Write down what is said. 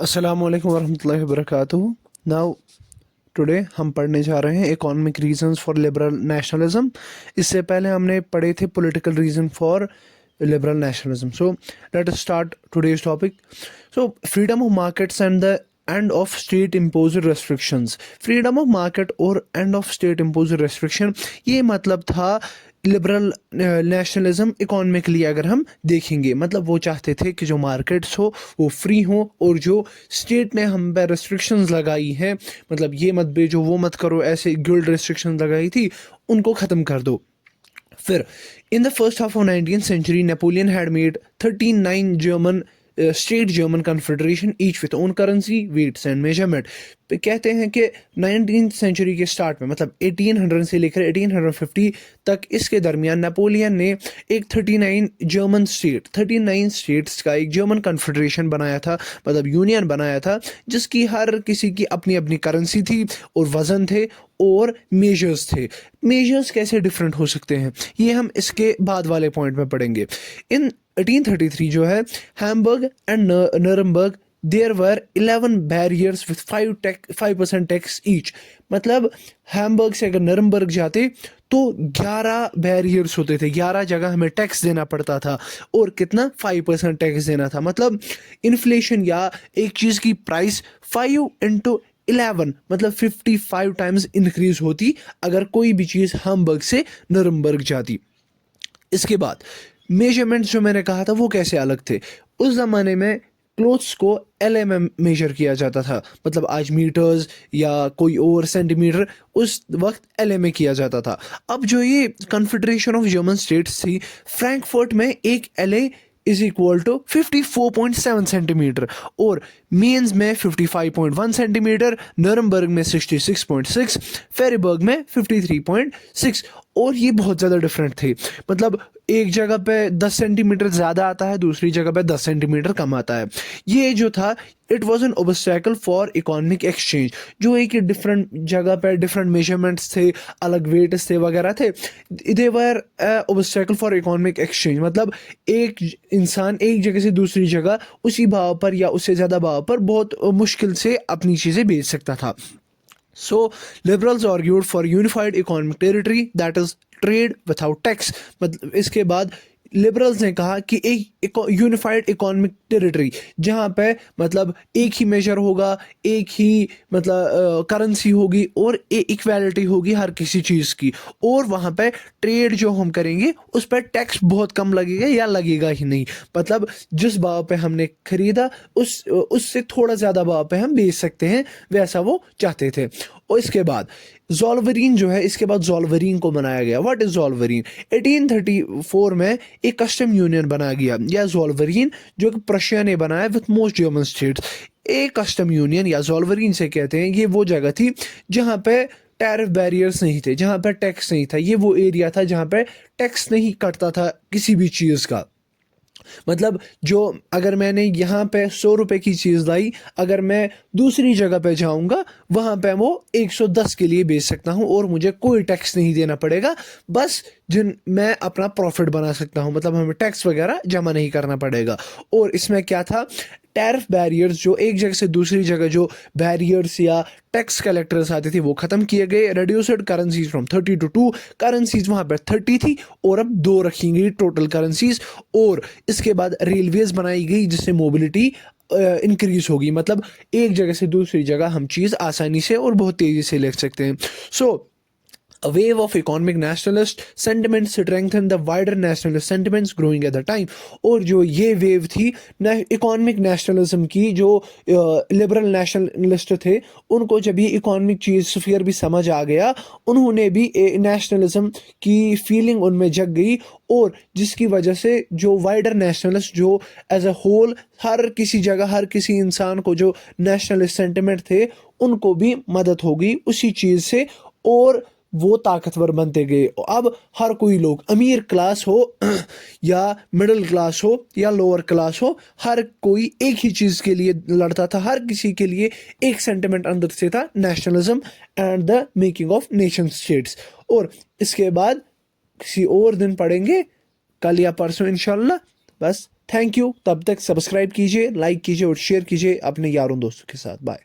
अस्सलाम वालेकुम वरहमतुल्लाहि वबरकातुहू। नाउ टुडे हम पढ़ने जा रहे हैं economic reasons for liberal nationalism. इससे पहले हमने पढ़े थे political reason for liberal nationalism. So let us start today's topic. So freedom of markets and the end of state imposed restrictions. Freedom of market और end of state imposed restriction, ये मतलब था liberal nationalism economically. अगर हम देखेंगे, मतलब वो चाहते थे कि जो मार्केट्स हो वो फ्री हो, और जो स्टेट ने हम पे रेस्ट्रिक्शंस लगाई हैं, मतलब ये मत बेचो वो मत करो, ऐसे गिल्ड रेस्ट्रिक्शंस लगाई थी, उनको ख़त्म कर दो। फिर in the first half of 19th century Napoleon had made 39 German state German confederation each with own currency, weights and measurement. कहते हैं कि 19th सेंचुरी के स्टार्ट में, मतलब 1800 से लेकर 1850 तक, इसके दरमियान नेपोलियन ने एक 39 स्टेट्स का एक जर्मन कन्फेडरेशन बनाया था, मतलब यूनियन बनाया था, जिसकी हर किसी की अपनी अपनी करेंसी थी और वज़न थे और मेजर्स थे। मेजर्स कैसे डिफरेंट हो सकते हैं, ये हम इसके बाद वाले पॉइंट में पढ़ेंगे। इन 1833 जो है, Hamburg and Nuremberg, there were 11 barriers with 5% tax each. मतलब हैम्बर्ग से अगर नरमबर्ग जाते तो 11 बैरियर्स होते थे, 11 जगह हमें टैक्स देना पड़ता था, और कितना, 5% टैक्स देना था। मतलब इन्फ्लेशन या एक चीज़ की प्राइस 5 into 11, मतलब 55 टाइम्स इंक्रीज होती अगर कोई भी चीज़ हैम्बर्ग से नरमबर्ग जाती। इसके बाद मेजरमेंट्स जो मैंने कहा था वो कैसे अलग थे। उस ज़माने में क्लोथ्स को LM मेजर किया जाता था, मतलब आज मीटर्स या कोई और सेंटीमीटर, उस वक्त LM किया जाता था। अब जो ये कन्फेडरेशन ऑफ जर्मन स्टेट्स थी, फ्रैंकफर्ट में एक LA is equal to 54.7 centimetre, और मीन्स में 55.1 सेंटीमीटर, नरमबर्ग में 66.6, फेरीबर्ग में 53.6। और ये बहुत ज़्यादा डिफरेंट थे, मतलब एक जगह पे 10 सेंटीमीटर ज़्यादा आता है, दूसरी जगह पे 10 सेंटीमीटर कम आता है। ये जो था, it was an obstacle for economic exchange. जो एक डिफरेंट जगह पे डिफरेंट मेजरमेंट्स थे, अलग वेट्स थे वगैरह थे, दे वर ऑब्स्टैकल फॉर इकोनॉमिक एक्सचेंज। मतलब एक इंसान एक जगह से दूसरी जगह उसी भाव पर या उससे ज़्यादा भाव पर बहुत मुश्किल से अपनी चीज़ें बेच सकता था। So, liberals argued for unified economic territory that is trade without tax। मतलब इसके बाद लिबरल्स ने कहा कि एक यूनिफाइड इकोनॉमिक टेरिटरी, जहाँ पे मतलब एक ही मेजर होगा, एक ही मतलब करेंसी होगी, और इक्वालिटी होगी हर किसी चीज़ की, और वहाँ पे ट्रेड जो हम करेंगे उस पर टैक्स बहुत कम लगेगा या लगेगा ही नहीं। मतलब जिस भाव पे हमने खरीदा उससे थोड़ा ज़्यादा भाव पे हम बेच सकते हैं, वैसा वो चाहते थे। और इसके बाद ज़ोल्वरीन जो है, इसके बाद ज़ोल्वरीन को बनाया गया। What is ज़ोल्वरीन? 1834 में एक कस्टम यूनियन बनाया गया, या ज़ोल्वरीन, जो कि प्रशिया ने बनाया विथ मोस्ट जर्मन स्टेट्स। एक कस्टम यूनियन या ज़ोल्वरीन से कहते हैं, ये वो जगह थी जहाँ पे टैरिफ बैरियर्स नहीं थे, जहाँ पे टैक्स नहीं था। ये वो एरिया था जहाँ पे टैक्स नहीं कटता था किसी भी चीज़ का। मतलब जो अगर मैंने यहाँ पे 100 रुपए की चीज़ लाई, अगर मैं दूसरी जगह पे जाऊँगा, वहाँ पे वो 110 के लिए बेच सकता हूँ, और मुझे कोई टैक्स नहीं देना पड़ेगा। बस मैं अपना प्रॉफिट बना सकता हूँ, मतलब हमें टैक्स वगैरह जमा नहीं करना पड़ेगा। और इसमें क्या था, टैरिफ बैरियर्स, जो एक जगह से दूसरी जगह जो बैरियर्स या टैक्स कलेक्टर्स आते थे, वो ख़त्म किए गए। Reduced currencies from 30 to 2 currencies, वहाँ पर 30 थी और अब 2 रखी गई टोटल करेंसीज। और इसके बाद रेलवेज बनाई गई, जिससे मोबिलिटी इंक्रीज होगी, मतलब एक जगह से दूसरी जगह हम चीज़ आसानी से और बहुत तेज़ी से ले सकते हैं। सो A wave of economic nationalist sentiments strengthened the wider nationalist sentiments growing at the time। और जो ये वेव थी इकोनॉमिक नेशनलिज्म की, जो लिबरल नेशनलिस्ट थे, उनको जब ये इकोनॉमिक चीज़ फिर भी समझ आ गया, उन्होंने भी नेशनलिज्म की फीलिंग उनमें जग गई, और जिसकी वजह से जो वाइडर नेशनलिस्ट, जो एज अ होल हर किसी जगह हर किसी इंसान को जो नेशनलिस्ट सेंटिमेंट थे, उनको भी मदद होगी उसी चीज़ से, और वो ताकतवर बनते गए। अब हर कोई लोग, अमीर क्लास हो या मिडिल क्लास हो या लोअर क्लास हो, हर कोई एक ही चीज़ के लिए लड़ता था। हर किसी के लिए एक सेंटिमेंट अंदर से था, nationalism and the making of nation states. और इसके बाद किसी और दिन पढ़ेंगे, कल या परसों इंशाल्लाह। बस थैंक यू, तब तक सब्सक्राइब कीजिए, लाइक कीजिए और शेयर कीजिए अपने यारों दोस्तों के साथ। बाय।